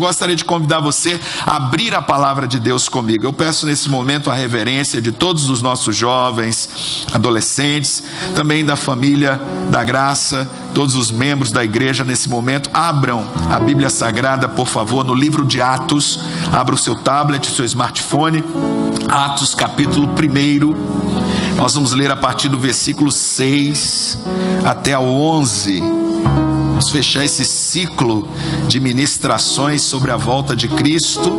gostaria de convidar você a abrir a palavra de Deus comigo. Eu peço nesse momento a reverência de todos os nossos jovens, adolescentes, também da família da graça, todos os membros da igreja nesse momento. Abram a Bíblia Sagrada, por favor, no livro de Atos. Abra o seu tablet, o seu smartphone. Atos capítulo 1. Nós vamos ler a partir do versículo 6 até o 11. Vamos fechar esse ciclo de ministrações sobre a volta de Cristo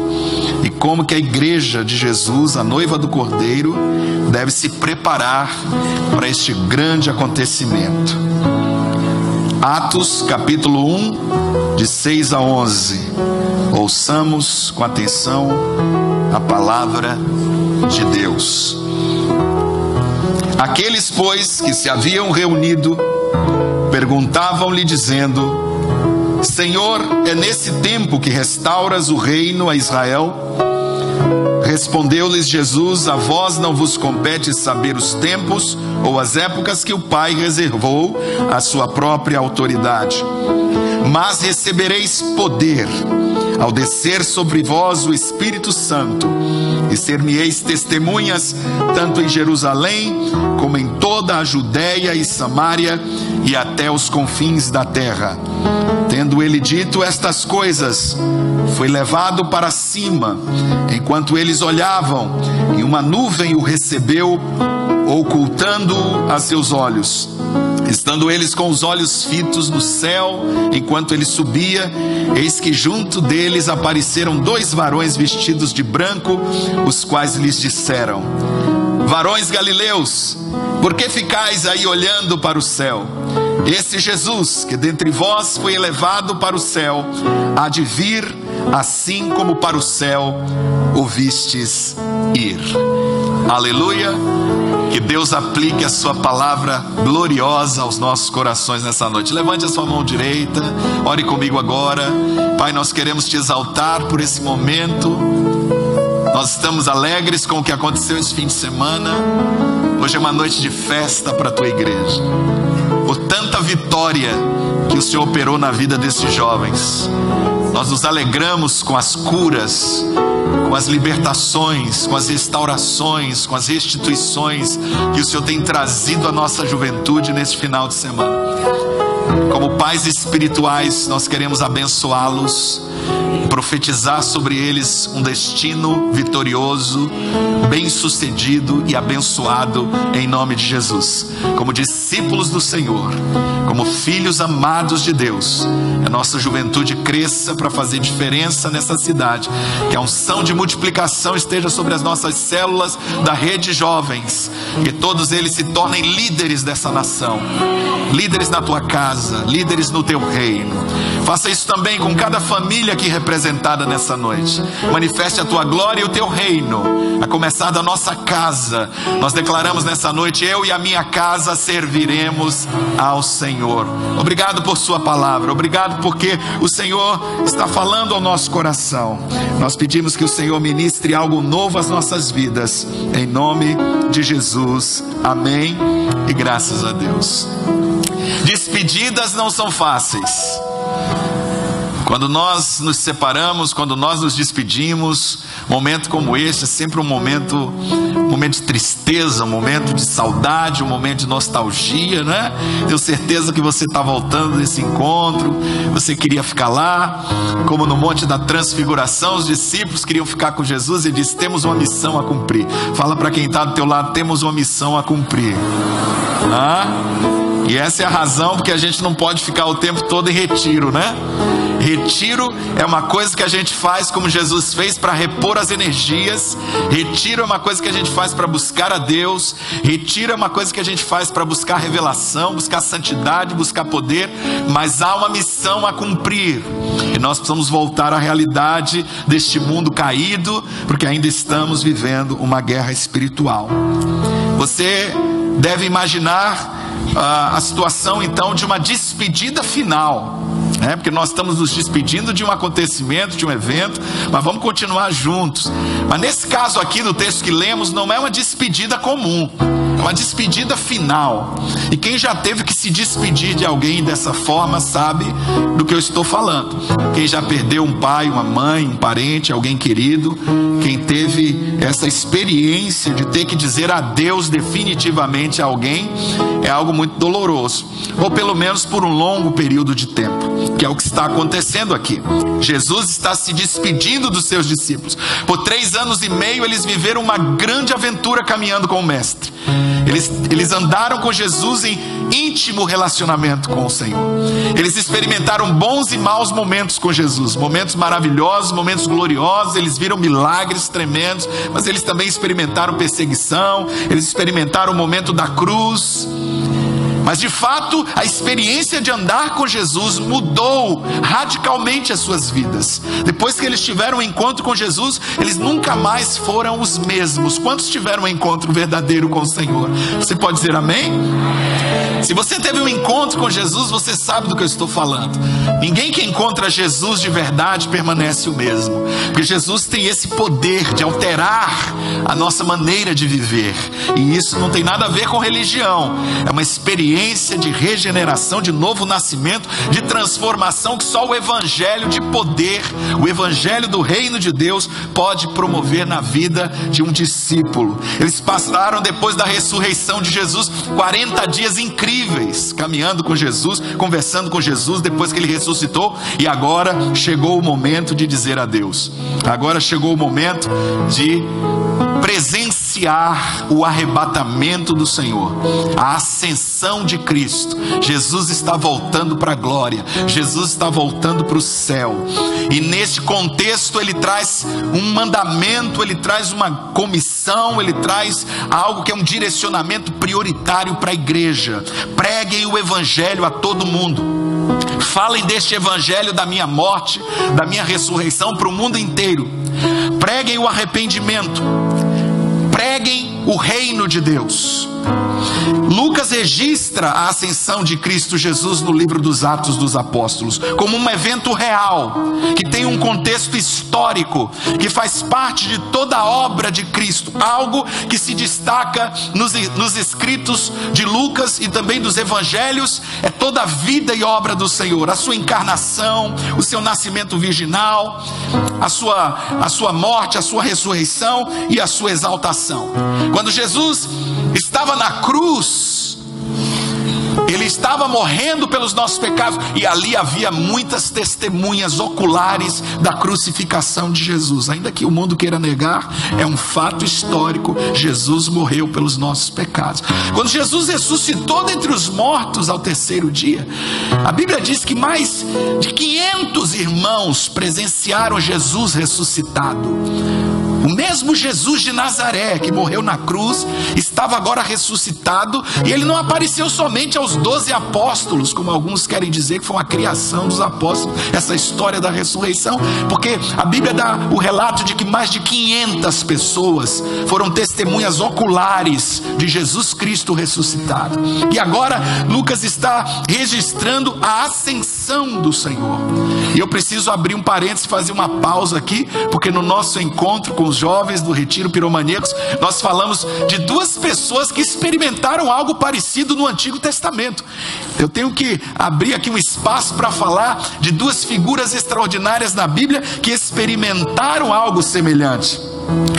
e como que a igreja de Jesus, a noiva do Cordeiro, deve se preparar para este grande acontecimento. Atos capítulo 1, de 6 a 11. Ouçamos com atenção a palavra de Deus. Aqueles, pois, que se haviam reunido, perguntavam-lhe dizendo: Senhor, é nesse tempo que restauras o reino a Israel? Respondeu-lhes Jesus: a vós não vos compete saber os tempos ou as épocas que o Pai reservou à sua própria autoridade. Mas recebereis poder ao descer sobre vós o Espírito Santo, e ser-me-eis testemunhas tanto em Jerusalém como em toda a Judéia e Samária e até os confins da terra. Tendo ele dito estas coisas, foi levado para cima. Enquanto eles olhavam, e uma nuvem o recebeu, ocultando-o a seus olhos. Estando eles com os olhos fitos no céu, enquanto ele subia, eis que junto deles apareceram 2 varões vestidos de branco, os quais lhes disseram: Varões galileus, por que ficais aí olhando para o céu? Esse Jesus, que dentre vós foi elevado para o céu, há de vir, assim como para o céu o vistes ir. Aleluia. Que Deus aplique a sua palavra gloriosa aos nossos corações nessa noite. Levante a sua mão direita, ore comigo agora. Pai, nós queremos te exaltar por esse momento. Nós estamos alegres com o que aconteceu esse fim de semana. Hoje é uma noite de festa para a tua igreja, por tanta vitória que o Senhor operou na vida desses jovens. Nós nos alegramos com as curas, com as libertações, com as restaurações, com as restituições que o Senhor tem trazido à nossa juventude nesse final de semana. Como pais espirituais, nós queremos abençoá-los, profetizar sobre eles um destino vitorioso, bem-sucedido e abençoado em nome de Jesus. Como discípulos do Senhor, como filhos amados de Deus, a nossa juventude cresça para fazer diferença nessa cidade, que a unção de multiplicação esteja sobre as nossas células da rede jovens, que todos eles se tornem líderes dessa nação, líderes na tua casa, líderes no teu reino. Faça isso também com cada família aqui representada nessa noite. Manifeste a tua glória e o teu reino, a começar da nossa casa. Nós declaramos nessa noite: eu e a minha casa serviremos ao Senhor. Obrigado por sua palavra, obrigado porque o Senhor está falando ao nosso coração. Nós pedimos que o Senhor ministre algo novo às nossas vidas, em nome de Jesus, amém e graças a Deus. Despedidas não são fáceis. Quando nós nos separamos, quando nós nos despedimos, momento como este é sempre um momento de tristeza, um momento de saudade, um momento de nostalgia, né? Tenho certeza que você está voltando desse encontro, você queria ficar lá, como no Monte da Transfiguração, os discípulos queriam ficar com Jesus e disse: temos uma missão a cumprir. Fala para quem está do teu lado: temos uma missão a cumprir. E essa é a razão porque a gente não pode ficar o tempo todo em retiro, né? Retiro é uma coisa que a gente faz como Jesus fez para repor as energias. Retiro é uma coisa que a gente faz para buscar a Deus. Retiro é uma coisa que a gente faz para buscar revelação, buscar santidade, buscar poder. Mas há uma missão a cumprir, e nós precisamos voltar à realidade deste mundo caído, porque ainda estamos vivendo uma guerra espiritual. Você deve imaginar a situação então de uma despedida final, né? Porque nós estamos nos despedindo de um acontecimento, de um evento, mas vamos continuar juntos. Mas nesse caso aqui do texto que lemos, não é uma despedida comum, é uma despedida final. E quem já teve que se despedir de alguém dessa forma sabe do que eu estou falando. Quem já perdeu um pai, uma mãe, um parente, alguém querido, quem teve essa experiência de ter que dizer adeus definitivamente a alguém, é algo muito doloroso, ou pelo menos por um longo período de tempo, que é o que está acontecendo aqui. Jesus está se despedindo dos seus discípulos. Por 3 anos e meio eles viveram uma grande aventura caminhando com o Mestre. Eles andaram com Jesus em íntimo relacionamento com o Senhor. Eles experimentaram bons e maus momentos com Jesus, momentos maravilhosos, momentos gloriosos. Eles viram milagres tremendos, mas eles também experimentaram perseguição, eles experimentaram o momento da cruz. Mas de fato, a experiência de andar com Jesus mudou radicalmente as suas vidas. Depois que eles tiveram um encontro com Jesus, eles nunca mais foram os mesmos. Quantos tiveram um encontro verdadeiro com o Senhor? Você pode dizer amém? Se você teve um encontro com Jesus, você sabe do que eu estou falando. Ninguém que encontra Jesus de verdade permanece o mesmo, porque Jesus tem esse poder de alterar a nossa maneira de viver. E isso não tem nada a ver com religião. É uma experiência de regeneração, de novo nascimento, de transformação que só o evangelho de poder, o evangelho do reino de Deus pode promover na vida de um discípulo. Eles passaram, depois da ressurreição de Jesus, 40 dias incríveis caminhando com Jesus, conversando com Jesus depois que ele ressuscitou. E agora chegou o momento de dizer adeus. Agora chegou o momento de presenciar o arrebatamento do Senhor, a ascensão de Cristo. Jesus está voltando para a glória, Jesus está voltando para o céu. E nesse contexto ele traz um mandamento, ele traz uma comissão, ele traz algo que é um direcionamento prioritário para a igreja. Preguem o evangelho a todo mundo. Falem deste evangelho da minha morte, da minha ressurreição para o mundo inteiro. Preguem o arrependimento. Preguem o reino de Deus. Lucas registra a ascensão de Cristo Jesus no livro dos Atos dos Apóstolos como um evento real, que tem um contexto histórico, que faz parte de toda a obra de Cristo, algo que se destaca nos escritos de Lucas e também dos evangelhos. É toda a vida e obra do Senhor, a sua encarnação, o seu nascimento virginal, a sua morte, a sua ressurreição e a sua exaltação. Quando Jesus estava na cruz, ele estava morrendo pelos nossos pecados, e ali havia muitas testemunhas oculares da crucificação de Jesus. Ainda que o mundo queira negar, é um fato histórico. Jesus morreu pelos nossos pecados. Quando Jesus ressuscitou dentre os mortos ao 3º dia, a Bíblia diz que mais de 500 irmãos presenciaram Jesus ressuscitado. O mesmo Jesus de Nazaré, que morreu na cruz, estava agora ressuscitado, e ele não apareceu somente aos 12 apóstolos, como alguns querem dizer que foi uma criação dos apóstolos, essa história da ressurreição, porque a Bíblia dá o relato de que mais de 500 pessoas foram testemunhas oculares de Jesus Cristo ressuscitado. E agora Lucas está registrando a ascensão do Senhor. E eu preciso abrir um parênteses e fazer uma pausa aqui, porque no nosso encontro com os jovens do Retiro Piromaníacos, nós falamos de 2 pessoas que experimentaram algo parecido no Antigo Testamento. Eu tenho que abrir aqui um espaço para falar de 2 figuras extraordinárias na Bíblia que experimentaram algo semelhante: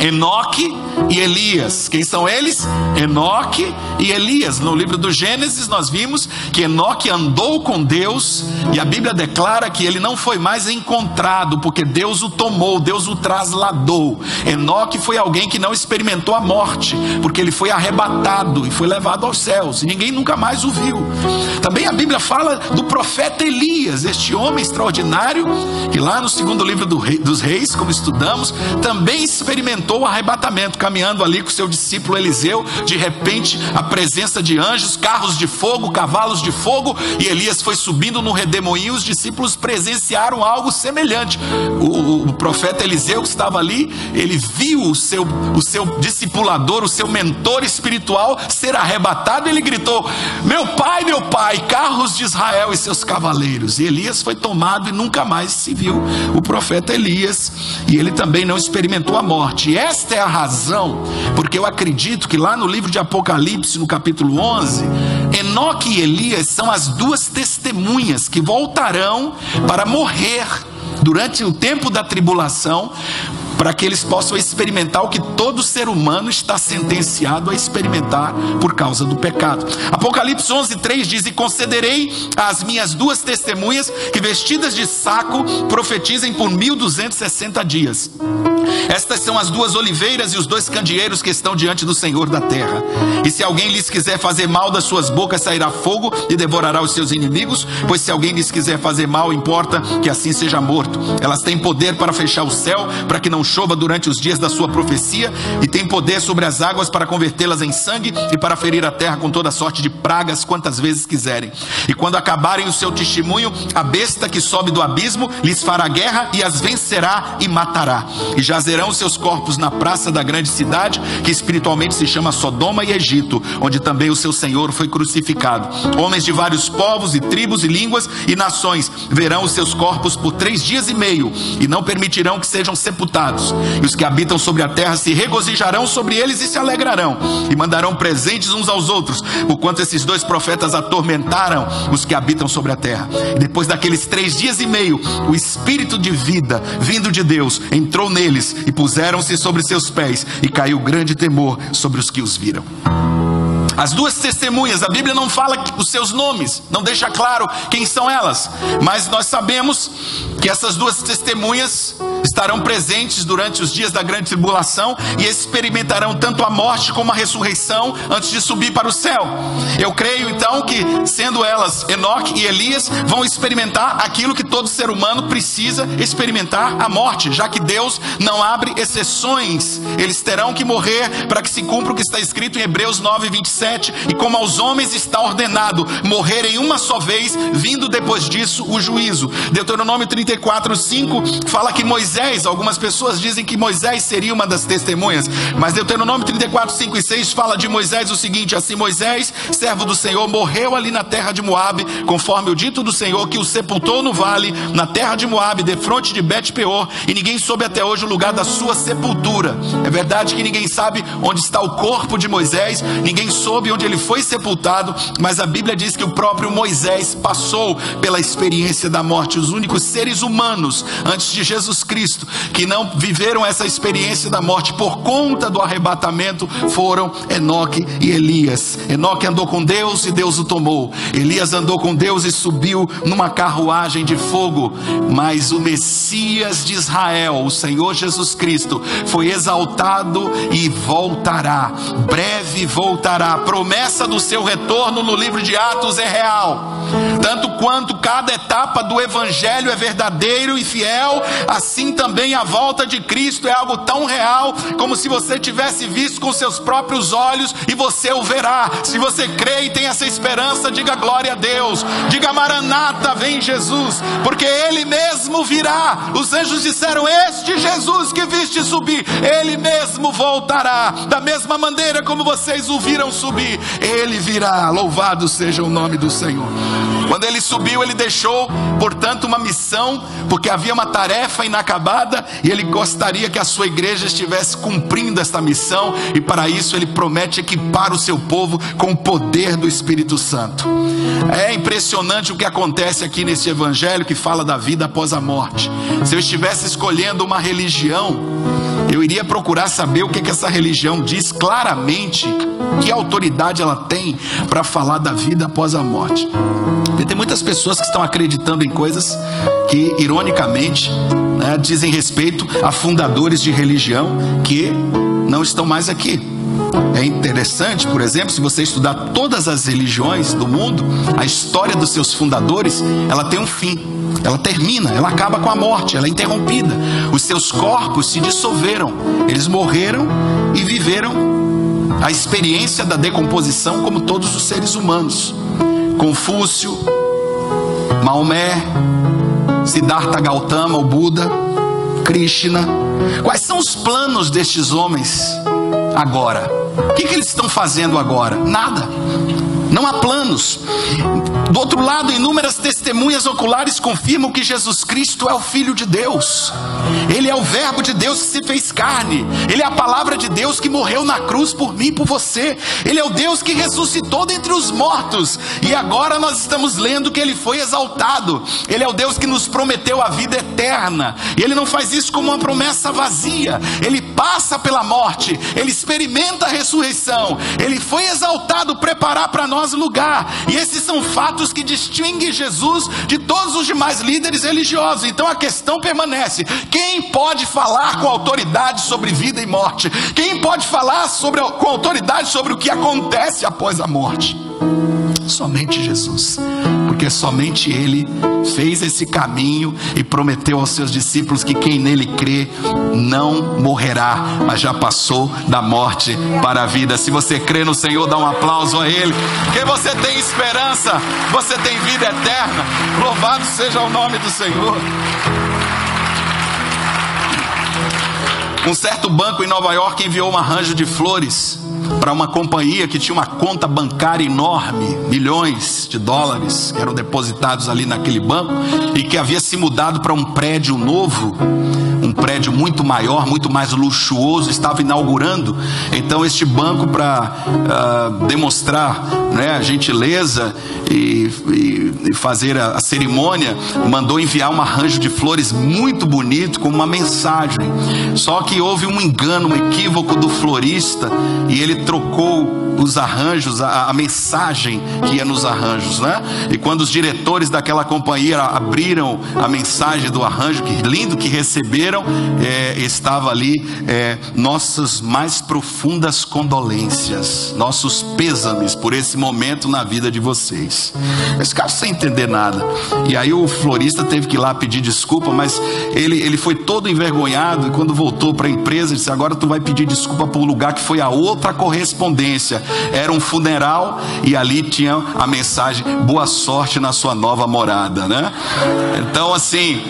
Enoque e Elias. Quem são eles? Enoque e Elias. No livro do Gênesis nós vimos que Enoque andou com Deus, e a Bíblia declara que ele não foi mais encontrado, porque Deus o tomou, Deus o trasladou. Enoque foi alguém que não experimentou a morte, porque ele foi arrebatado e foi levado aos céus, e ninguém nunca mais o viu. Também a Bíblia fala do profeta Elias, este homem extraordinário, que lá no 2º livro dos Reis, como estudamos, também experimentou o arrebatamento, caminhando ali com seu discípulo Eliseu. De repente, a presença de anjos, carros de fogo, cavalos de fogo, e Elias foi subindo no redemoinho. Os discípulos presenciaram algo semelhante. O profeta Eliseu, que estava ali, ele viu o seu discipulador, o seu mentor espiritual ser arrebatado, e ele gritou: meu pai, carros de Israel e seus cavaleiros. E Elias foi tomado e nunca mais se viu o profeta Elias, e ele também não experimentou a morte. morte. E esta é a razão, porque eu acredito que lá no livro de Apocalipse, no capítulo 11, Enoque e Elias são as duas testemunhas que voltarão para morrer durante o tempo da tribulação, para que eles possam experimentar o que todo ser humano está sentenciado a experimentar por causa do pecado. Apocalipse 11:3 diz: e concederei às minhas duas testemunhas que, vestidas de saco, profetizem por 1260 dias. Estas são as duas oliveiras e os dois candeeiros que estão diante do Senhor da terra. E se alguém lhes quiser fazer mal, das suas bocas sairá fogo e devorará os seus inimigos, pois se alguém lhes quiser fazer mal, importa que assim seja morto. Elas têm poder para fechar o céu, para que não chova durante os dias da sua profecia, e têm poder sobre as águas para convertê-las em sangue, e para ferir a terra com toda sorte de pragas quantas vezes quiserem. E quando acabarem o seu testemunho, a besta que sobe do abismo lhes fará guerra e as vencerá e matará. E jazerão seus corpos na praça da grande cidade, que espiritualmente se chama Sodoma e Egito, onde também o seu Senhor foi crucificado. Homens de vários povos e tribos e línguas e nações verão os seus corpos por 3 dias e meio, e não permitirão que sejam sepultados. E os que habitam sobre a terra se regozijarão sobre eles e se alegrarão, e mandarão presentes uns aos outros, porquanto esses dois profetas atormentaram os que habitam sobre a terra. E depois daqueles 3 dias e meio, o espírito de vida vindo de Deus entrou neles, e puseram-se sobre seus pés, e caiu grande temor sobre os que os viram. As duas testemunhas, a Bíblia não fala os seus nomes, não deixa claro quem são elas, mas nós sabemos que essas duas testemunhas estarão presentes durante os dias da grande tribulação e experimentarão tanto a morte como a ressurreição antes de subir para o céu. Eu creio então que, sendo elas Enoque e Elias, vão experimentar aquilo que todo ser humano precisa experimentar, a morte, já que Deus não abre exceções. Eles terão que morrer para que se cumpra o que está escrito em Hebreus 9:27, e como aos homens está ordenado morrerem uma só vez, vindo depois disso o juízo. Deuteronômio 34:5 fala que Moisés, algumas pessoas dizem que Moisés seria uma das testemunhas, mas Deuteronômio 34:5 e 6 fala de Moisés o seguinte: assim Moisés, servo do Senhor, morreu ali na terra de Moabe, conforme o dito do Senhor, que o sepultou no vale, na terra de Moabe, defronte de Bet-peor, e ninguém soube até hoje o lugar da sua sepultura. É verdade que ninguém sabe onde está o corpo de Moisés, ninguém soube onde ele foi sepultado, mas a Bíblia diz que o próprio Moisés passou pela experiência da morte. Os únicos seres humanos antes de Jesus Cristo que não viveram essa experiência da morte por conta do arrebatamento foram Enoque e Elias. Enoque andou com Deus e Deus o tomou. Elias andou com Deus e subiu numa carruagem de fogo. Mas o Messias de Israel, o Senhor Jesus Cristo, foi exaltado e voltará. Breve voltará. A promessa do seu retorno no livro de Atos é real. Tanto quanto cada etapa do evangelho é verdadeiro e fiel, assim também a volta de Cristo é algo tão real como se você tivesse visto com seus próprios olhos, e você o verá. Se você crê e tem essa esperança, diga glória a Deus, diga Maranata, vem Jesus, porque Ele mesmo virá. Os anjos disseram: este Jesus que viste subir, Ele mesmo voltará, da mesma maneira como vocês o viram subir, Ele virá. Louvado seja o nome do Senhor. Quando Ele subiu, Ele deixou, portanto, uma missão, porque havia uma tarefa inacabada, e Ele gostaria que a sua igreja estivesse cumprindo esta missão, e para isso Ele promete equipar o seu povo com o poder do Espírito Santo. É impressionante o que acontece aqui nesse evangelho que fala da vida após a morte. Se eu estivesse escolhendo uma religião, eu iria procurar saber o que essa religião diz claramente, que autoridade ela tem para falar da vida após a morte. E tem muitas pessoas que estão acreditando em coisas que, ironicamente, dizem respeito a fundadores de religião que não estão mais aqui. É interessante, por exemplo, se você estudar todas as religiões do mundo, a história dos seus fundadores, ela tem um fim. Ela termina, ela acaba com a morte, ela é interrompida. Os seus corpos se dissolveram, eles morreram e viveram a experiência da decomposição como todos os seres humanos. Confúcio, Maomé, Siddhartha Gautama, o Buda, Krishna. Quais são os planos destes homens agora? O que eles estão fazendo agora? Nada. Não há planos. Do outro lado, inúmeras testemunhas oculares confirmam que Jesus Cristo é o Filho de Deus. Ele é o verbo de Deus que se fez carne. Ele é a palavra de Deus que morreu na cruz por mim e por você. Ele é o Deus que ressuscitou dentre os mortos. E agora nós estamos lendo que Ele foi exaltado. Ele é o Deus que nos prometeu a vida eterna. E Ele não faz isso como uma promessa vazia. Ele passa pela morte. Ele experimenta a ressurreição. Ele foi exaltado, preparar para nós lugar. E esses são fatos que distinguem Jesus de todos os demais líderes religiosos. Então a questão permanece: quem pode falar com autoridade sobre vida e morte? Quem pode falar com autoridade sobre o que acontece após a morte? Somente Jesus, porque somente Ele fez esse caminho e prometeu aos seus discípulos que quem nele crê não morrerá, mas já passou da morte para a vida. Se você crê no Senhor, dá um aplauso a Ele, porque você tem esperança, você tem vida eterna. Louvado seja o nome do Senhor. Um certo banco em Nova York enviou um arranjo de flores para uma companhia que tinha uma conta bancária enorme, milhões de dólares que eram depositados ali naquele banco, e que havia se mudado para um prédio novo, um prédio muito maior, muito mais luxuoso, estava inaugurando. Então este banco, para demonstrar, né, a gentileza e fazer a cerimônia, mandou enviar um arranjo de flores muito bonito com uma mensagem. Só que houve um engano, um equívoco do florista, e ele trocou os arranjos, a mensagem que ia nos arranjos, né? E quando os diretores daquela companhia abriram a mensagem do arranjo, que lindo que receberam, estava ali: nossas mais profundas condolências, nossos pêsames por esse momento na vida de vocês. Esse cara sem entender nada. E aí o florista teve que ir lá pedir desculpa, mas ele foi todo envergonhado, e quando voltou para a empresa, disse: agora tu vai pedir desculpa por um lugar que foi a outra correspondência. Era um funeral, e ali tinha a mensagem: boa sorte na sua nova morada, né? Então, assim,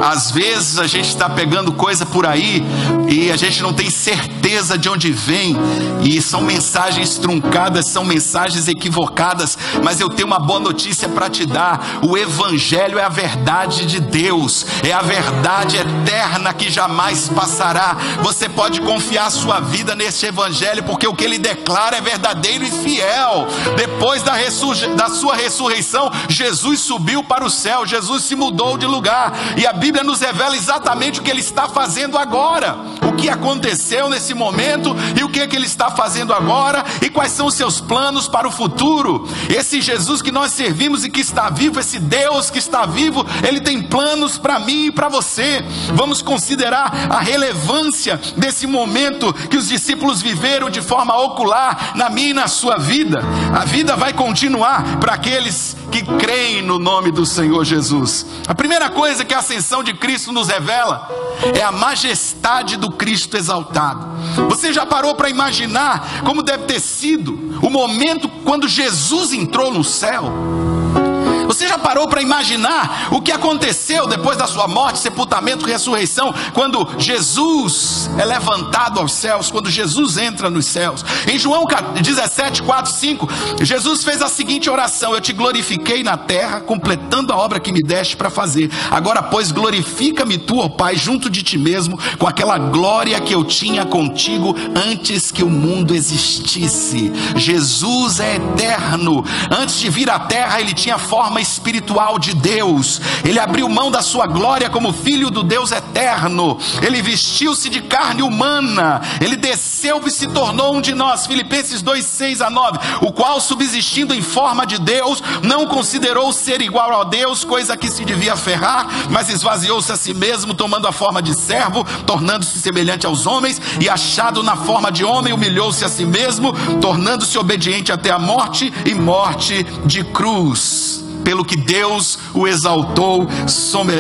às vezes a gente está pegando coisa por aí e a gente não tem certeza de onde vem, e são mensagens truncadas, são mensagens equivocadas. Mas eu tenho uma boa notícia para te dar: o Evangelho é a verdade de Deus, é a verdade eterna que jamais passará. Você pode confiar a sua vida nesse Evangelho, porque o que ele declara é verdadeiro e fiel. Depois da sua ressurreição, Jesus subiu para o céu, Jesus se mudou de lugar, e a Bíblia nos revela exatamente o que ele está fazendo agora, o que aconteceu nesse momento e o que ele está fazendo agora, e quais são os seus planos para o futuro. Esse Jesus que nós servimos e que está vivo, esse Deus que está vivo, ele tem planos para mim e para você. Vamos considerar a relevância desse momento que os discípulos viveram de forma ocular na minha e na sua vida. A vida vai continuar para aqueles que creem no nome do Senhor Jesus. A primeira coisa que a ascensão de Cristo nos revela é a majestade do Cristo exaltado. Você já parou para imaginar como deve ter sido o momento quando Jesus entrou no céu? Você já parou para imaginar o que aconteceu depois da sua morte, sepultamento e ressurreição, quando Jesus é levantado aos céus, quando Jesus entra nos céus? Em João 17, 4, 5, Jesus fez a seguinte oração: eu te glorifiquei na terra, completando a obra que me deste para fazer. Agora, pois, glorifica-me tu, ó Pai, junto de ti mesmo, com aquela glória que eu tinha contigo antes que o mundo existisse. Jesus é eterno. Antes de vir à terra, ele tinha forma espiritual de Deus. Ele abriu mão da sua glória como filho do Deus eterno. Ele vestiu-se de carne humana. Ele desceu e se tornou um de nós. Filipenses 2, 6 a 9. O qual, subsistindo em forma de Deus, não considerou ser igual a Deus, coisa que se devia aferrar, mas esvaziou-se a si mesmo, tomando a forma de servo, tornando-se semelhante aos homens, e achado na forma de homem, humilhou-se a si mesmo, tornando-se obediente até a morte, e morte de cruz. Pelo que Deus o exaltou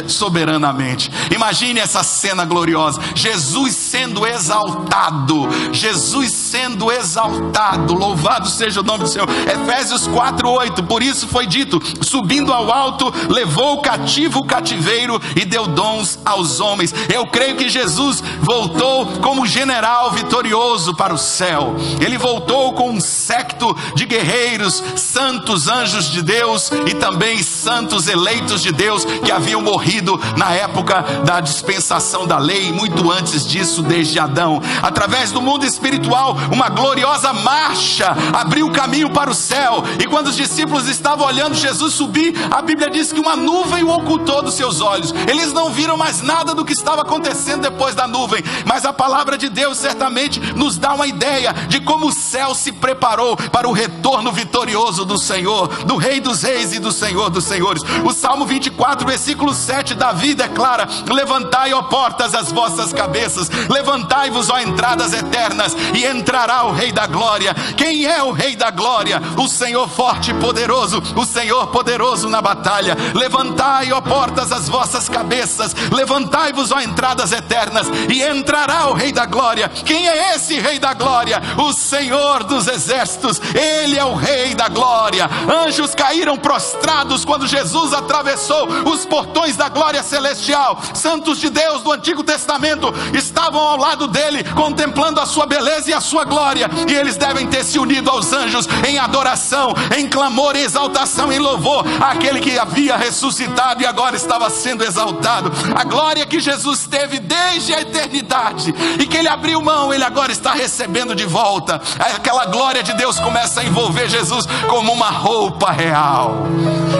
soberanamente. Imagine essa cena gloriosa: Jesus sendo exaltado, Jesus sendo exaltado. Louvado seja o nome do Senhor. Efésios 4:8. Por isso foi dito: subindo ao alto, levou cativo o cativeiro e deu dons aos homens. Eu creio que Jesus voltou como general vitorioso para o céu. Ele voltou com um séquito de guerreiros, santos, anjos de Deus, e também também santos eleitos de Deus que haviam morrido na época da dispensação da lei, muito antes disso, desde Adão. Através do mundo espiritual, uma gloriosa marcha abriu o caminho para o céu, e quando os discípulos estavam olhando Jesus subir, a Bíblia diz que uma nuvem o ocultou dos seus olhos. Eles não viram mais nada do que estava acontecendo depois da nuvem, mas a palavra de Deus certamente nos dá uma ideia de como o céu se preparou para o retorno vitorioso do Senhor, do Rei dos Reis e do Senhor dos Senhores. O Salmo 24, versículo 7, Davi declara: levantai, ó portas, as vossas cabeças, levantai-vos, ó entradas eternas, e entrará o Rei da Glória. Quem é o Rei da Glória? O Senhor forte e poderoso, o Senhor poderoso na batalha. Levantai, ó portas, as vossas cabeças, levantai-vos, ó entradas eternas, e entrará o Rei da Glória. Quem é esse Rei da Glória? O Senhor dos exércitos. Ele é o Rei da Glória. Anjos caíram prostrados quando Jesus atravessou os portões da glória celestial. Santos de Deus do Antigo Testamento estavam ao lado dele, contemplando a sua beleza e a sua glória, e eles devem ter se unido aos anjos em adoração, em clamor, em exaltação, em louvor àquele que havia ressuscitado e agora estava sendo exaltado. A glória que Jesus teve desde a eternidade e que ele abriu mão, ele agora está recebendo de volta. Aquela glória de Deus começa a envolver Jesus como uma roupa real.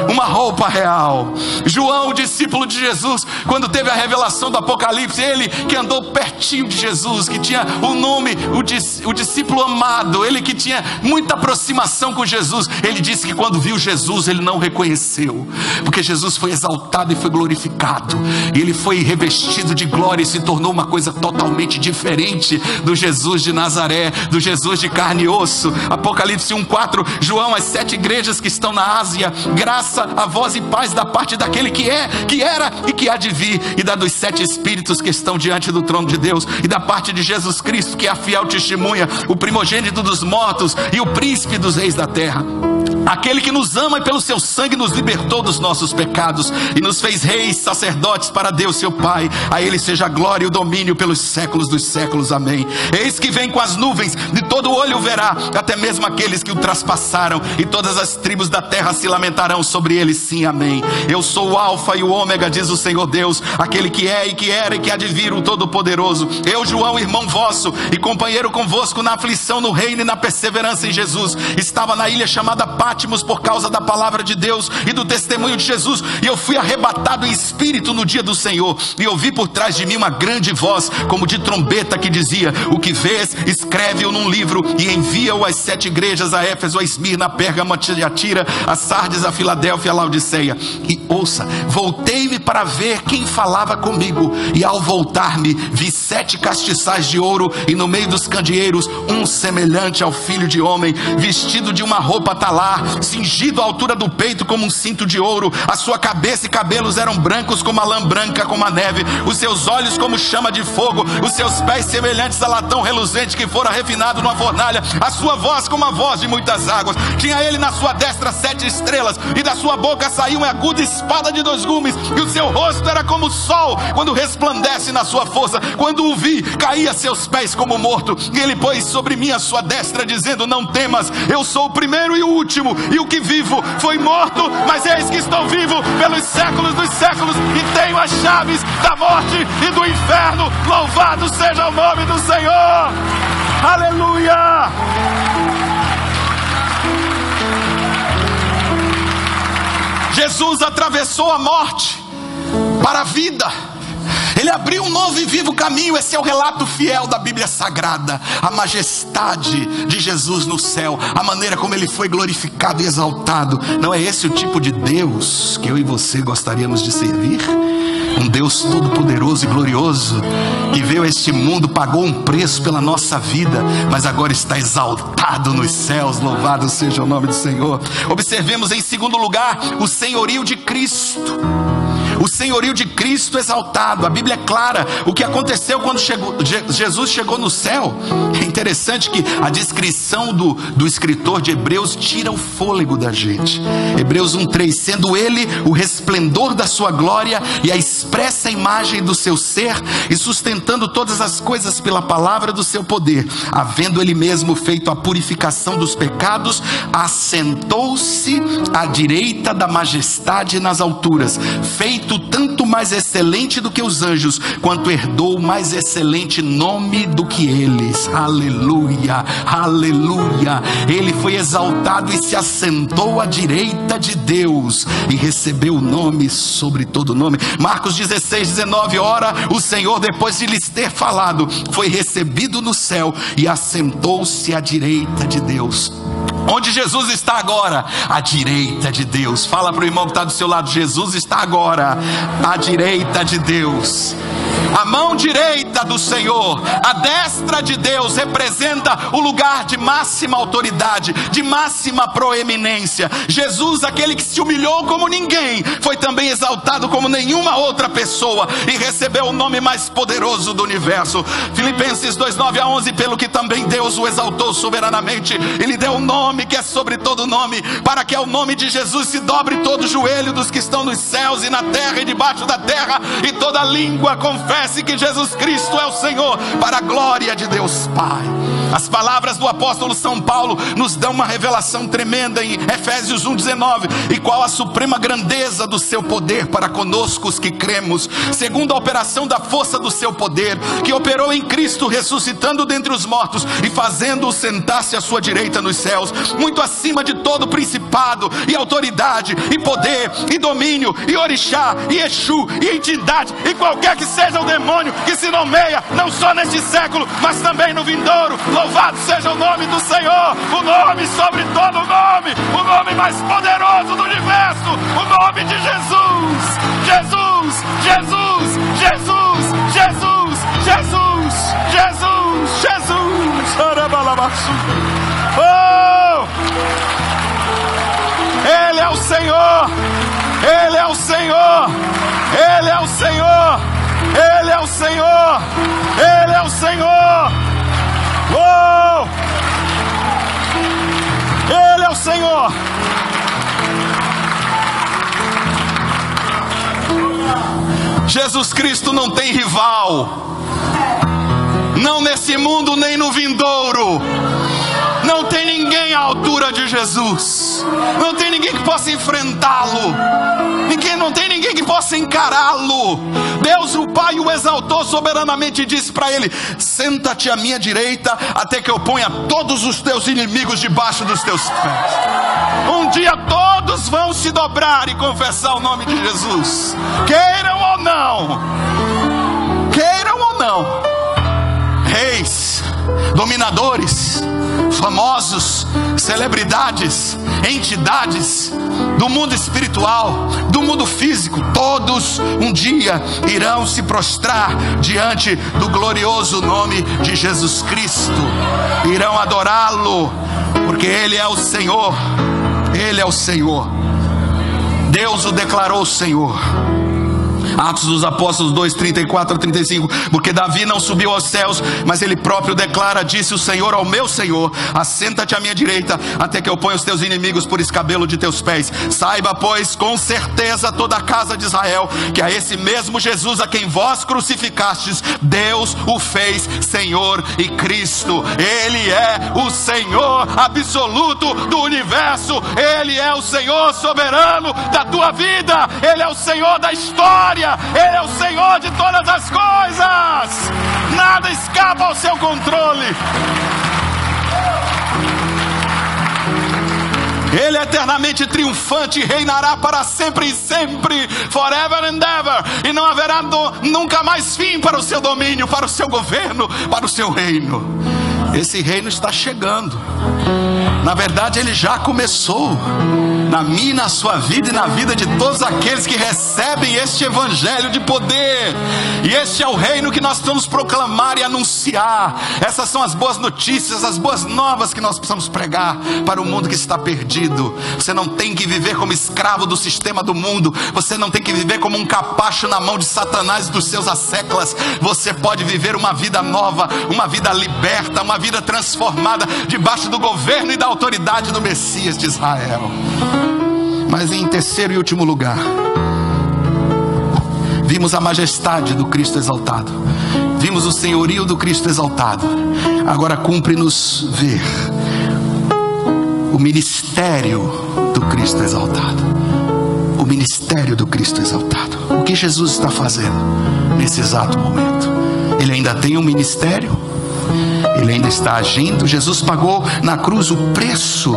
Uma roupa real. João, o discípulo de Jesus, quando teve a revelação do Apocalipse, ele que andou pertinho de Jesus, que tinha o nome, o discípulo amado, ele que tinha muita aproximação com Jesus, ele disse que quando viu Jesus, ele não reconheceu, porque Jesus foi exaltado e foi glorificado, e ele foi revestido de glória e se tornou uma coisa totalmente diferente do Jesus de Nazaré, do Jesus de carne e osso. Apocalipse 1:4, João, as 7 igrejas que estão na Ásia: graça a vós e paz da parte daquele que é, que era e que há de vir, e da dos 7 espíritos que estão diante do trono de Deus, e da parte de Jesus Cristo, que é a fiel testemunha, o primogênito dos mortos e o príncipe dos reis da terra. Aquele que nos ama e pelo seu sangue nos libertou dos nossos pecados e nos fez reis, sacerdotes para Deus seu Pai. A ele seja a glória e o domínio pelos séculos dos séculos, amém. Eis que vem com as nuvens, de todo olho o verá, até mesmo aqueles que o traspassaram, e todas as tribos da terra se lamentarão sobre ele, sim, amém. Eu sou o alfa e o ômega, diz o Senhor Deus, aquele que é e que era e que há de vir, o Todo-Poderoso. Eu, João, irmão vosso e companheiro convosco na aflição, no reino e na perseverança em Jesus, estava na ilha chamada Pátimos por causa da palavra de Deus e do testemunho de Jesus, e eu fui arrebatado em espírito no dia do Senhor, e ouvi por trás de mim uma grande voz, como de trombeta, que dizia: o que vês, escreve-o num livro e envia-o às 7 igrejas, a Éfeso, a Esmirna, a Pérgamo, a Tiatira, a Sardes, a Filadélfia, a Laodiceia. E ouça, voltei-me para ver quem falava comigo, e ao voltar-me vi 7 castiçais de ouro, e no meio dos candeeiros um semelhante ao Filho de Homem, vestido de uma roupa talar, cingido à altura do peito como um cinto de ouro. A sua cabeça e cabelos eram brancos como a lã branca como a neve, os seus olhos como chama de fogo, os seus pés semelhantes a latão reluzente que fora refinado numa fornalha, a sua voz como a voz de muitas águas. Tinha ele na sua destra 7 estrelas, e da sua boca saiu uma aguda espada de 2 gumes, e o seu rosto era como o sol quando resplandece na sua força. Quando o vi, caí a seus pés como morto, e ele pôs sobre mim a sua destra, dizendo: não temas, eu sou o primeiro e o último, e o que vivo. Foi morto, mas eis que estou vivo pelos séculos dos séculos, e tenho as chaves da morte e do inferno. Louvado seja o nome do Senhor. Aleluia. Jesus atravessou a morte para a vida. Ele abriu um novo e vivo caminho. Esse é o relato fiel da Bíblia Sagrada. A majestade de Jesus no céu, a maneira como ele foi glorificado e exaltado. Não é esse o tipo de Deus que eu e você gostaríamos de servir? Um Deus todo-poderoso e glorioso, que veio a este mundo, pagou um preço pela nossa vida, mas agora está exaltado nos céus. Louvado seja o nome do Senhor. Observemos em segundo lugar o senhorio de Cristo. O senhorio de Cristo exaltado. A Bíblia é clara. O que aconteceu quando Jesus chegou no céu é interessante que a descrição do escritor de Hebreus tira o fôlego da gente. Hebreus 1:3, sendo ele o resplendor da sua glória e a expressa imagem do seu ser, e sustentando todas as coisas pela palavra do seu poder, havendo ele mesmo feito a purificação dos pecados, assentou-se à direita da majestade nas alturas, feito tanto mais excelente do que os anjos, quanto herdou mais excelente nome do que eles. Aleluia, aleluia. Ele foi exaltado e se assentou à direita de Deus e recebeu o nome sobre todo nome. Marcos 16:19, ora o Senhor, depois de lhes ter falado, foi recebido no céu e assentou-se à direita de Deus. Onde Jesus está agora? À direita de Deus. Fala para o irmão que está do seu lado: Jesus está agora à direita de Deus. A mão direita do Senhor, a destra de Deus, representa o lugar de máxima autoridade, de máxima proeminência. Jesus, aquele que se humilhou como ninguém, foi também exaltado como nenhuma outra pessoa e recebeu o nome mais poderoso do universo. Filipenses 2:9-11, pelo que também Deus o exaltou soberanamente e lhe deu um nome que é sobre todo nome, para que ao nome de Jesus se dobre todo o joelho dos que estão nos céus e na terra e debaixo da terra, e toda língua confesse que Jesus Cristo é o Senhor, para a glória de Deus Pai. As palavras do apóstolo São Paulo nos dão uma revelação tremenda em Efésios 1:19, e qual a suprema grandeza do seu poder para conosco os que cremos, segundo a operação da força do seu poder, que operou em Cristo, ressuscitando dentre os mortos e fazendo-o sentar-se à sua direita nos céus, muito acima de todo principado e autoridade e poder e domínio e orixá e exu e entidade e qualquer que seja o demônio que se nomeia, não só neste século, mas também no vindouro. Louvado seja o nome do Senhor, o nome sobre todo nome, o nome mais poderoso do universo, o nome de Jesus. Jesus, Jesus, Jesus, Jesus, Jesus, Jesus, Jesus. Oh! Ele é o Senhor, Ele é o Senhor, Ele é o Senhor, Ele é o Senhor, Ele é o Senhor. Oh! Ele é o Senhor. Jesus Cristo não tem rival, não nesse mundo nem no vindouro. Não tem ninguém à altura de Jesus, não tem ninguém que possa enfrentá-lo, não tem ninguém que possa encará-lo. Deus o Pai o exaltou soberanamente e disse para ele: senta-te à minha direita, até que eu ponha todos os teus inimigos debaixo dos teus pés. Um dia todos vão se dobrar e confessar o nome de Jesus, queiram ou não, queiram ou não. Reis, dominadores, famosos, celebridades, entidades do mundo espiritual, do mundo físico, todos um dia irão se prostrar diante do glorioso nome de Jesus Cristo, irão adorá-lo, porque Ele é o Senhor, Ele é o Senhor. Deus o declarou Senhor. Atos dos Apóstolos 2:34-35, porque Davi não subiu aos céus, mas ele próprio declara: disse o Senhor ao meu Senhor, assenta-te à minha direita, até que eu ponha os teus inimigos por escabelo de teus pés. Saiba, pois, com certeza toda a casa de Israel, que a esse mesmo Jesus a quem vós crucificastes, Deus o fez Senhor e Cristo. Ele é o Senhor absoluto do universo, Ele é o Senhor soberano da tua vida, Ele é o Senhor da história, Ele é o Senhor de todas as coisas. Nada escapa ao seu controle. Ele é eternamente triunfante, reinará para sempre e sempre, forever and ever, e não haverá nunca mais fim para o seu domínio, para o seu governo, para o seu reino. Esse reino está chegando. Na verdade, ele já começou. na minha, na sua vida e na vida de todos aqueles que recebem este evangelho de poder. E este é o reino que nós precisamos proclamar e anunciar. Essas são as boas notícias, as boas novas que nós precisamos pregar para o mundo que está perdido. Você não tem que viver como escravo do sistema do mundo. Você não tem que viver como um capacho na mão de Satanás e dos seus asseclas. Você pode viver uma vida nova, uma vida liberta, uma vida transformada, debaixo do governo e da autoridade do Messias de Israel. Mas em terceiro e último lugar, vimos a majestade do Cristo exaltado, vimos o senhorio do Cristo exaltado. Agora cumpre-nos ver o ministério do Cristo exaltado. O ministério do Cristo exaltado. O que Jesus está fazendo nesse exato momento? Ele ainda tem um ministério, ele ainda está agindo. Jesus pagou na cruz o preço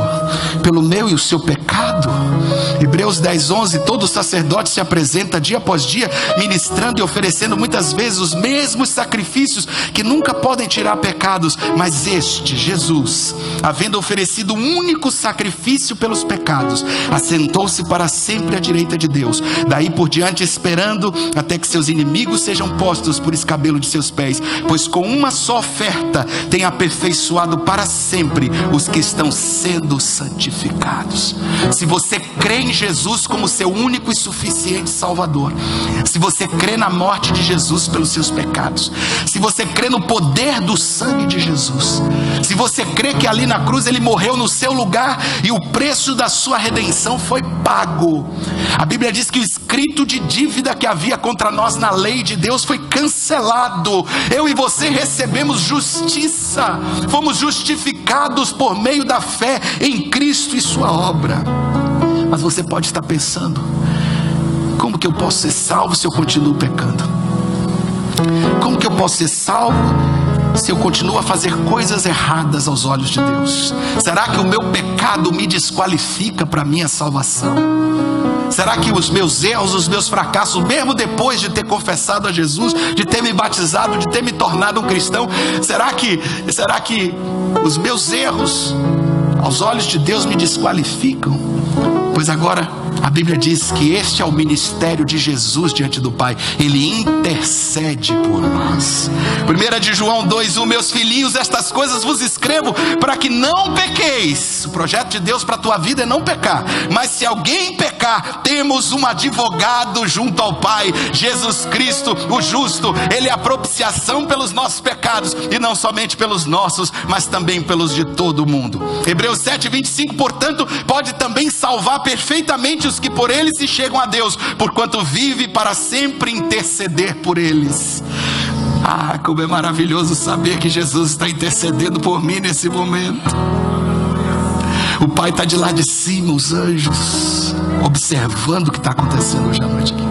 pelo meu e o seu pecado. Hebreus 10:11, todo sacerdote se apresenta dia após dia, ministrando e oferecendo muitas vezes os mesmos sacrifícios que nunca podem tirar pecados. Mas este, Jesus, havendo oferecido um único sacrifício pelos pecados, assentou-se para sempre à direita de Deus. Daí por diante esperando até que seus inimigos sejam postos por escabelo de seus pés. Pois com uma só oferta tem aperfeiçoado para sempre os que estão sendo santificados. Se você crê em Jesus como seu único e suficiente Salvador, se você crê na morte de Jesus pelos seus pecados, se você crê no poder do sangue de Jesus, se você crê que ali na cruz ele morreu no seu lugar e o preço da sua redenção foi pago. A Bíblia diz que o escrito de dívida que havia contra nós na lei de Deus foi cancelado. Eu e você recebemos justiça, fomos justificados por meio da fé em Cristo e sua obra. Mas você pode estar pensando: como que eu posso ser salvo se eu continuo pecando? Como que eu posso ser salvo se eu continuo a fazer coisas erradas aos olhos de Deus? Será que o meu pecado me desqualifica para a minha salvação? Será que os meus erros, os meus fracassos, mesmo depois de ter confessado a Jesus, de ter me batizado, de ter me tornado um cristão, será que os meus erros aos olhos de Deus me desqualificam? Pois agora a Bíblia diz que este é o ministério de Jesus diante do Pai. Ele intercede por nós. 1 de João 2:1, meus filhinhos, estas coisas vos escrevo para que não pequeis. O projeto de Deus para a tua vida é não pecar. Mas se alguém pecar, temos um advogado junto ao Pai, Jesus Cristo, o justo. Ele é a propiciação pelos nossos pecados, e não somente pelos nossos, mas também pelos de todo o mundo. Hebreus 7:25, portanto, pode também salvar perfeitamente os que por eles se chegam a Deus, porquanto vive para sempre interceder por eles. Ah, como é maravilhoso saber que Jesus está intercedendo por mim nesse momento. O Pai está de lá de cima, os anjos, observando o que está acontecendo hoje à noite aqui.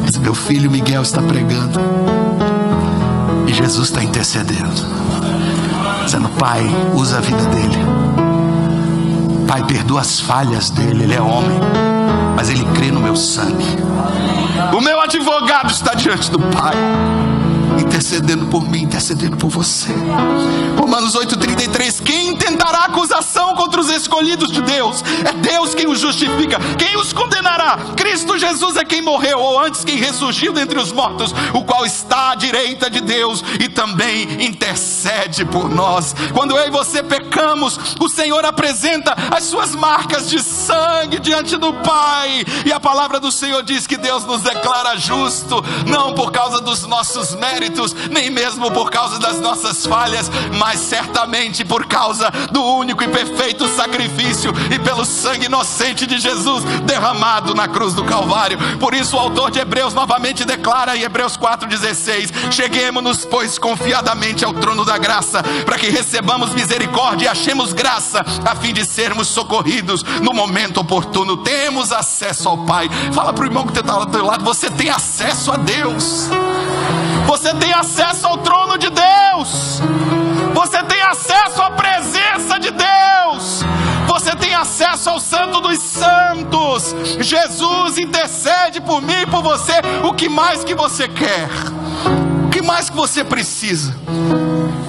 Mas meu filho Miguel está pregando e Jesus está intercedendo, dizendo: Pai, usa a vida dele. Pai, perdoa as falhas dele. Ele é homem, mas ele crê no meu sangue. O meu advogado está diante do Pai, intercedendo por mim, intercedendo por você. Romanos 8:33, quem tentará acusação contra os escolhidos de Deus? É Deus quem os justifica. Quem os condenará? Cristo Jesus é quem morreu, ou antes quem ressurgiu dentre os mortos, o qual está à direita de Deus e também intercede por nós. Quando eu e você pecamos, o Senhor apresenta as suas marcas de sangue diante do Pai, e a palavra do Senhor diz que Deus nos declara justo, não por causa dos nossos méritos, nem mesmo por causa das nossas falhas, mas certamente por causa do único e perfeito sacrifício e pelo sangue inocente de Jesus derramado na cruz do Calvário. Por isso o autor de Hebreus novamente declara em Hebreus 4:16, cheguemo-nos pois confiadamente ao trono da graça, para que recebamos misericórdia e achemos graça, a fim de sermos socorridos no momento oportuno. Temos acesso ao Pai. Fala para o irmão que está ao teu lado: você tem acesso a Deus. Você tem acesso ao trono de Deus. Você tem acesso à presença de Deus. Você tem acesso ao Santo dos Santos. Jesus intercede por mim e por você. O que mais que você quer? O que mais mais que você precisa.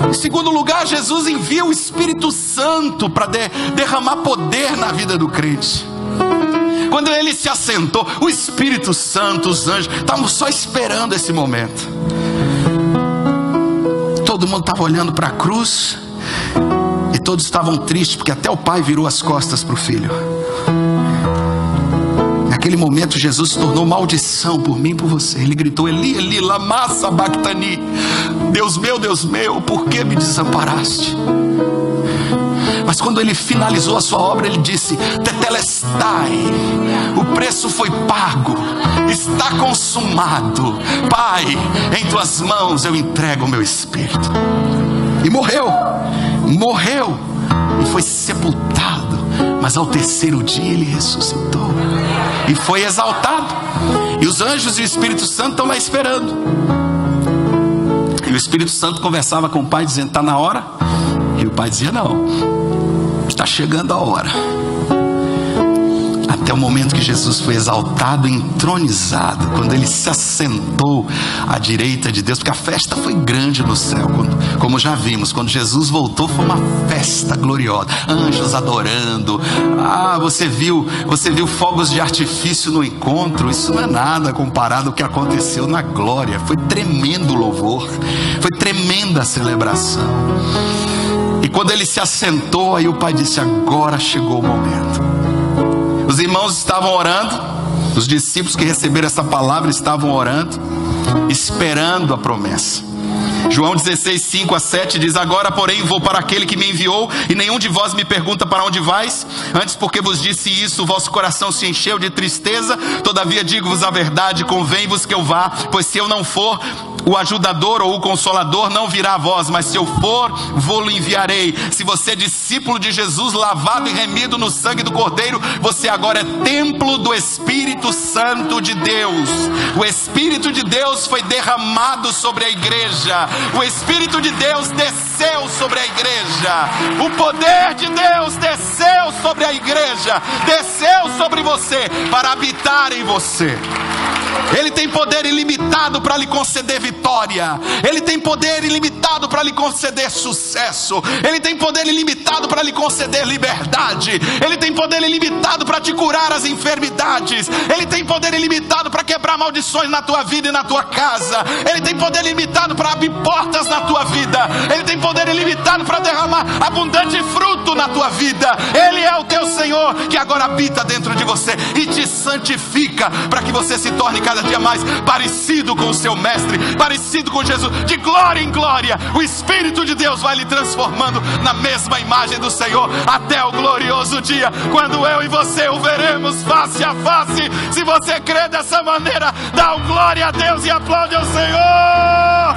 Em segundo lugar, Jesus envia o Espírito Santo para derramar poder na vida do crente. Quando ele se assentou, o Espírito Santo, os anjos, estavam só esperando esse momento. Todo mundo estava olhando para a cruz, e todos estavam tristes, porque até o pai virou as costas para o filho. Naquele momento, Jesus se tornou maldição por mim e por você. Ele gritou: Eli, Eli, lama sabachthani. Deus meu, por que me desamparaste? Mas quando ele finalizou a sua obra, ele disse: tetelestai, o preço foi pago, está consumado. Pai, em tuas mãos eu entrego o meu espírito. E morreu e foi sepultado, mas ao terceiro dia ele ressuscitou e foi exaltado. E os anjos e o Espírito Santo estão lá esperando. E o Espírito Santo conversava com o pai, dizendo: está na hora? E o pai dizia: não, está chegando a hora. Até o momento que Jesus foi exaltado e entronizado, quando ele se assentou à direita de Deus, porque a festa foi grande no céu, como já vimos. Quando Jesus voltou, foi uma festa gloriosa, anjos adorando. Você viu fogos de artifício no encontro? Isso não é nada comparado ao que aconteceu na glória. Foi tremendo o louvor, foi tremenda a celebração. E quando ele se assentou, aí o pai disse: agora chegou o momento. Os irmãos estavam orando, os discípulos que receberam essa palavra estavam orando, esperando a promessa. João 16, 5-7 diz: agora porém vou para aquele que me enviou, e nenhum de vós me pergunta: para onde vais? Antes, porque vos disse isso, o vosso coração se encheu de tristeza. Todavia digo-vos a verdade, convém-vos que eu vá, pois se eu não for, o ajudador ou o consolador não virá a vós, mas se eu for, vou-lo enviarei. Se você é discípulo de Jesus, lavado e remido no sangue do Cordeiro, você agora é templo do Espírito Santo de Deus. O Espírito de Deus foi derramado sobre a igreja. O Espírito de Deus desceu sobre a igreja. O poder de Deus desceu sobre a igreja, desceu sobre você para habitar em você. Ele tem poder ilimitado para lhe conceder vitória. Ele tem poder ilimitado para lhe conceder sucesso. Ele tem poder ilimitado para lhe conceder liberdade. Ele tem poder ilimitado para te curar as enfermidades. Ele tem poder ilimitado para quebrar maldições na tua vida e na tua casa. Ele tem poder ilimitado para abrir portas na tua vida. Ele tem poder ilimitado para derramar abundante fruto na tua vida. Ele é o teu Senhor, que agora habita dentro de você e te santifica, para que você se torne cada dia mais parecido com o seu mestre, parecido com Jesus. De glória em glória, o Espírito de Deus vai lhe transformando na mesma imagem do Senhor, até o glorioso dia, quando eu e você o veremos face a face. Se você crê dessa maneira, dá glória a Deus e aplaude ao Senhor.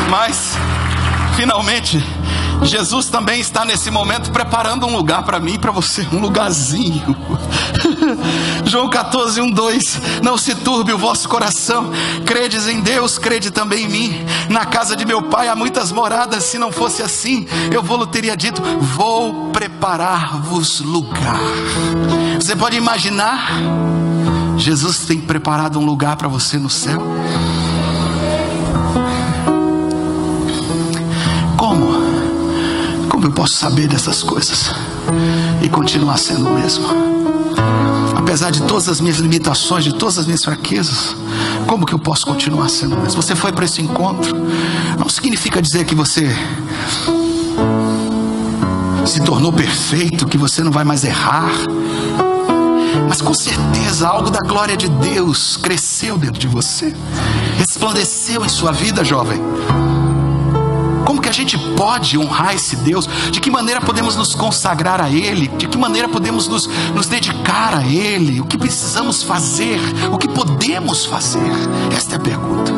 Mas finalmente Jesus também está nesse momento preparando um lugar para mim e para você, um lugarzinho. João 14, 1, 2: não se turbe o vosso coração, credes em Deus, crede também em mim. Na casa de meu pai há muitas moradas, se não fosse assim, eu vou-lhe teria dito: vou preparar-vos lugar. Você pode imaginar? Jesus tem preparado um lugar para você no céu. Como eu posso saber dessas coisas e continuar sendo o mesmo? Apesar de todas as minhas limitações, de todas as minhas fraquezas, como que eu posso continuar sendo o mesmo? Você foi para esse encontro, não significa dizer que você se tornou perfeito, que você não vai mais errar. Mas com certeza algo da glória de Deus cresceu dentro de você, resplandeceu em sua vida, jovem. Como que a gente pode honrar esse Deus? De que maneira podemos nos consagrar a Ele? De que maneira podemos nos dedicar a Ele? O que precisamos fazer? O que podemos fazer? Esta é a pergunta.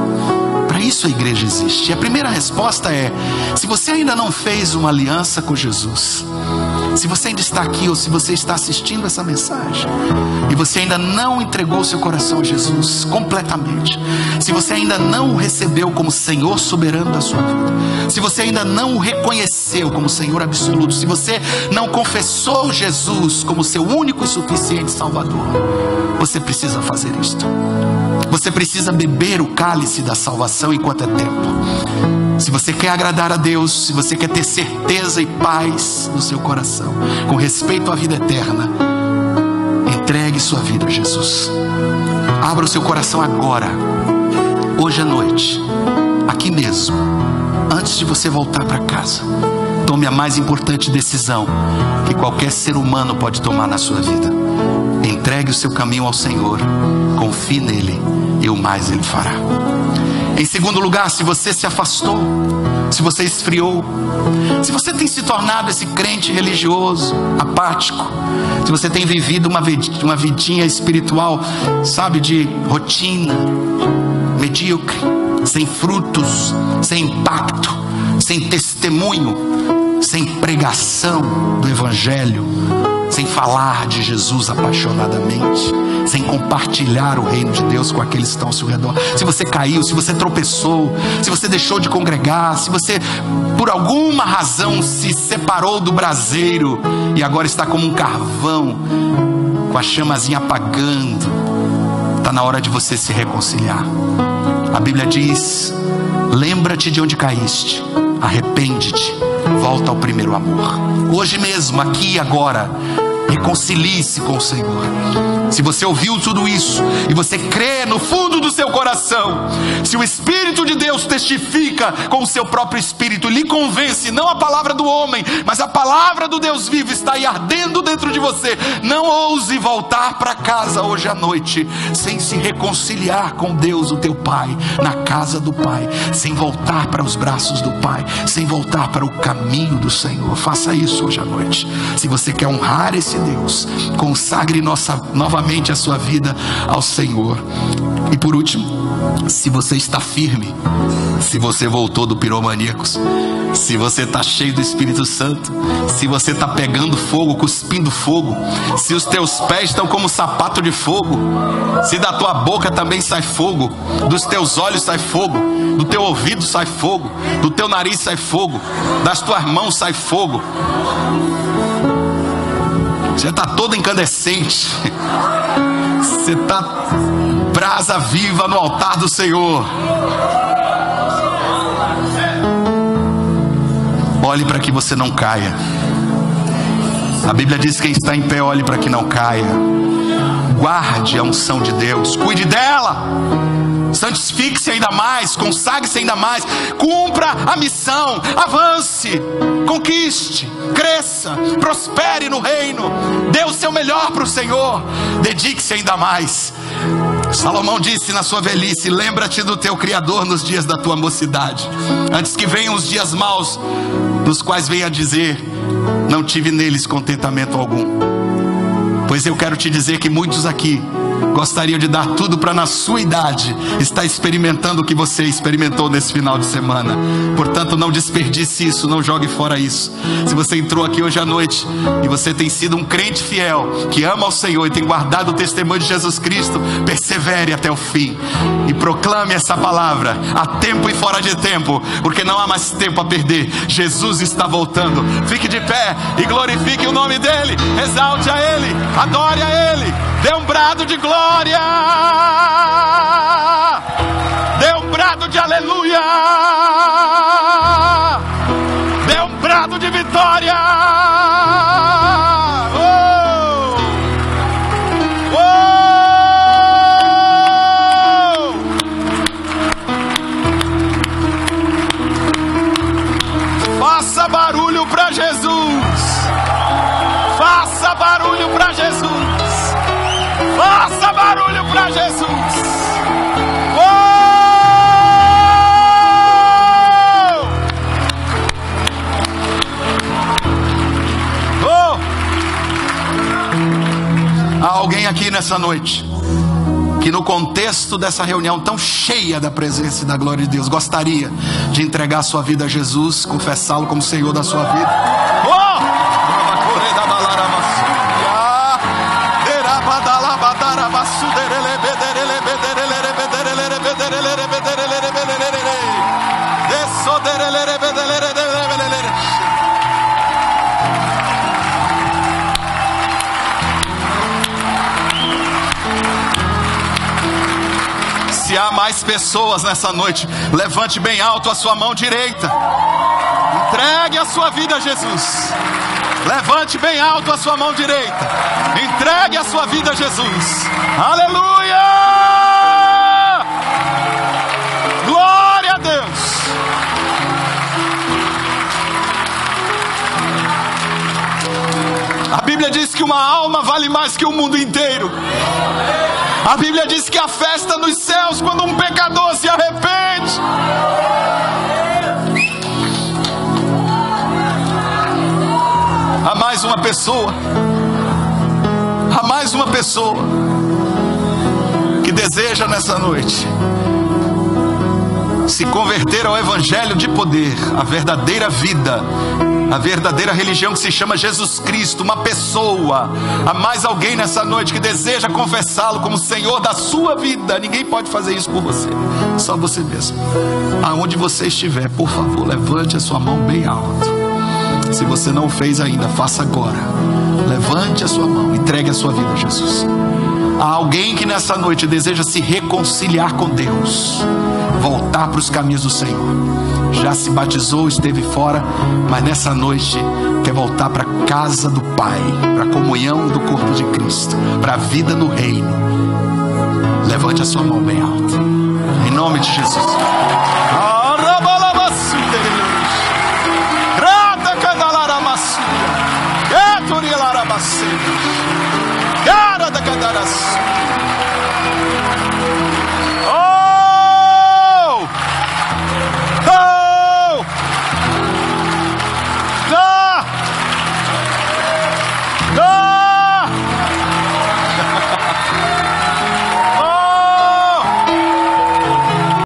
Para isso a igreja existe. E a primeira resposta é: se você ainda não fez uma aliança com Jesus, se você ainda está aqui ou se você está assistindo essa mensagem e você ainda não entregou seu coração a Jesus completamente, se você ainda não o recebeu como Senhor soberano da sua vida, se você ainda não o reconheceu como Senhor absoluto, se você não confessou Jesus como seu único e suficiente Salvador, você precisa fazer isto. Você precisa beber o cálice da salvação enquanto é tempo. Se você quer agradar a Deus, se você quer ter certeza e paz no seu coração com respeito à vida eterna, entregue sua vida a Jesus. Abra o seu coração agora, hoje à noite, aqui mesmo, antes de você voltar para casa. Tome a mais importante decisão que qualquer ser humano pode tomar na sua vida. Entregue o seu caminho ao Senhor, confie nele e o mais ele fará. Em segundo lugar, se você se afastou, se você esfriou, se você tem se tornado esse crente religioso, apático, se você tem vivido uma vidinha espiritual, sabe, de rotina, medíocre, sem frutos, sem impacto, sem testemunho, sem pregação do Evangelho, sem falar de Jesus apaixonadamente, sem compartilhar o reino de Deus com aqueles que estão ao seu redor. Se você caiu, se você tropeçou, se você deixou de congregar, se você por alguma razão se separou do braseiro e agora está como um carvão com a chamazinha apagando, está na hora de você se reconciliar. A Bíblia diz: lembra-te de onde caíste, arrepende-te, volta ao primeiro amor. Hoje mesmo, aqui e agora, reconcilie-se com o Senhor. Se você ouviu tudo isso e você crê no fundo do seu coração, se o Espírito de Deus testifica com o seu próprio Espírito e lhe convence, não a palavra do homem, mas a palavra do Deus vivo está aí ardendo dentro de você, não ouse voltar para casa hoje à noite sem se reconciliar com Deus, o teu Pai, na casa do Pai, sem voltar para os braços do Pai, sem voltar para o caminho do Senhor. Faça isso hoje à noite. Se você quer honrar esse Deus, consagre novamente a sua vida ao Senhor. E por último, se você está firme, se você voltou do Piromaníacos, se você está cheio do Espírito Santo, se você está pegando fogo, cuspindo fogo, se os teus pés estão como sapato de fogo, se da tua boca também sai fogo, dos teus olhos sai fogo, do teu ouvido sai fogo, do teu nariz sai fogo, das tuas mãos sai fogo, você está todo incandescente, você está brasa viva no altar do Senhor. Olhe para que você não caia. A Bíblia diz que quem está em pé, olhe para que não caia. Guarde a unção de Deus, cuide dela, santifique-se ainda mais, consagre-se ainda mais, cumpra a missão, avance, conquiste, cresça, prospere no reino, dê o seu melhor para o Senhor, dedique-se ainda mais. Salomão disse na sua velhice: lembra-te do teu Criador nos dias da tua mocidade, antes que venham os dias maus, nos quais venha dizer: não tive neles contentamento algum. Pois eu quero te dizer que muitos aqui gostariam de dar tudo para, na sua idade, estar experimentando o que você experimentou nesse final de semana. Portanto, não desperdice isso, não jogue fora isso. Se você entrou aqui hoje à noite e você tem sido um crente fiel, que ama ao Senhor e tem guardado o testemunho de Jesus Cristo, persevere até o fim e proclame essa palavra a tempo e fora de tempo, porque não há mais tempo a perder. Jesus está voltando. Fique de pé e glorifique o nome dEle, exalte a Ele, adore a Ele, dê um brado de glória, dê um brado de aleluia, dê um brado de vitória. Oh! Oh! Faça barulho para Jesus, faça barulho para Jesus, faça barulho para Jesus. Oh! Oh! Há alguém aqui nessa noite que, no contexto dessa reunião tão cheia da presença e da glória de Deus, gostaria de entregar a sua vida a Jesus, confessá-lo como Senhor da sua vida. Oh! Se há mais pessoas nessa noite, levante bem alto a sua mão direita. Entregue a sua vida a Jesus. Levante bem alto a sua mão direita. Entregue a sua vida a Jesus. Aleluia! Glória a Deus. A Bíblia diz que uma alma vale mais que o mundo inteiro. A Bíblia diz que a festa nos céus quando um pecador se arrepende. Há mais uma pessoa. Há mais uma pessoa que deseja nessa noite se converter ao evangelho de poder, a verdadeira vida, a verdadeira religião que se chama Jesus Cristo. Uma pessoa, há mais alguém nessa noite que deseja confessá-lo como Senhor da sua vida. Ninguém pode fazer isso por você, só você mesmo. Aonde você estiver, por favor, levante a sua mão bem alto. Se você não o fez ainda, faça agora. Levante a sua mão, entregue a sua vida a Jesus. Há alguém que nessa noite deseja se reconciliar com Deus, voltar para os caminhos do Senhor. Já se batizou, esteve fora, mas nessa noite quer voltar para a casa do Pai, para a comunhão do corpo de Cristo, para a vida no reino. Levante a sua mão bem alta, em nome de Jesus.